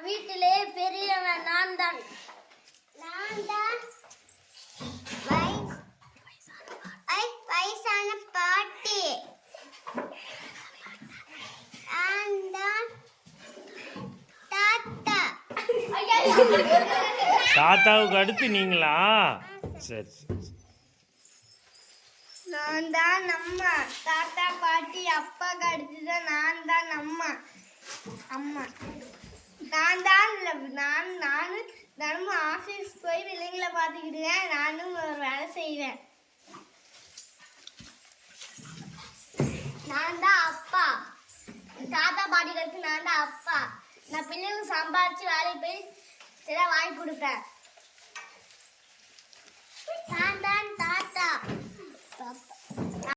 வீட்டிலே பெரியவன் நான் தான். வயசான பாட்டி. தாத்தாவுக்கு அடுத்து நீங்களா? சரி சரி. நான் தான் அம்மா. தாத்தா பாட்டி அப்பாக்கு அடுத்துதான் நான் தான் அம்மா. அம்மா நானும் தினமும் ஆஃபீஸ் போய் பிள்ளைங்களை பார்த்துக்கிடுவேன். நானும் ஒரு வேலை செய்வேன். நான் தான் அப்பா. தாத்தா பாட்டிகளுக்கு நான் தான் அப்பா. நான் பிள்ளைங்களுக்கு சம்பாதிச்சு வேலைக்கு போய் வாங்கி கொடுப்பேன்.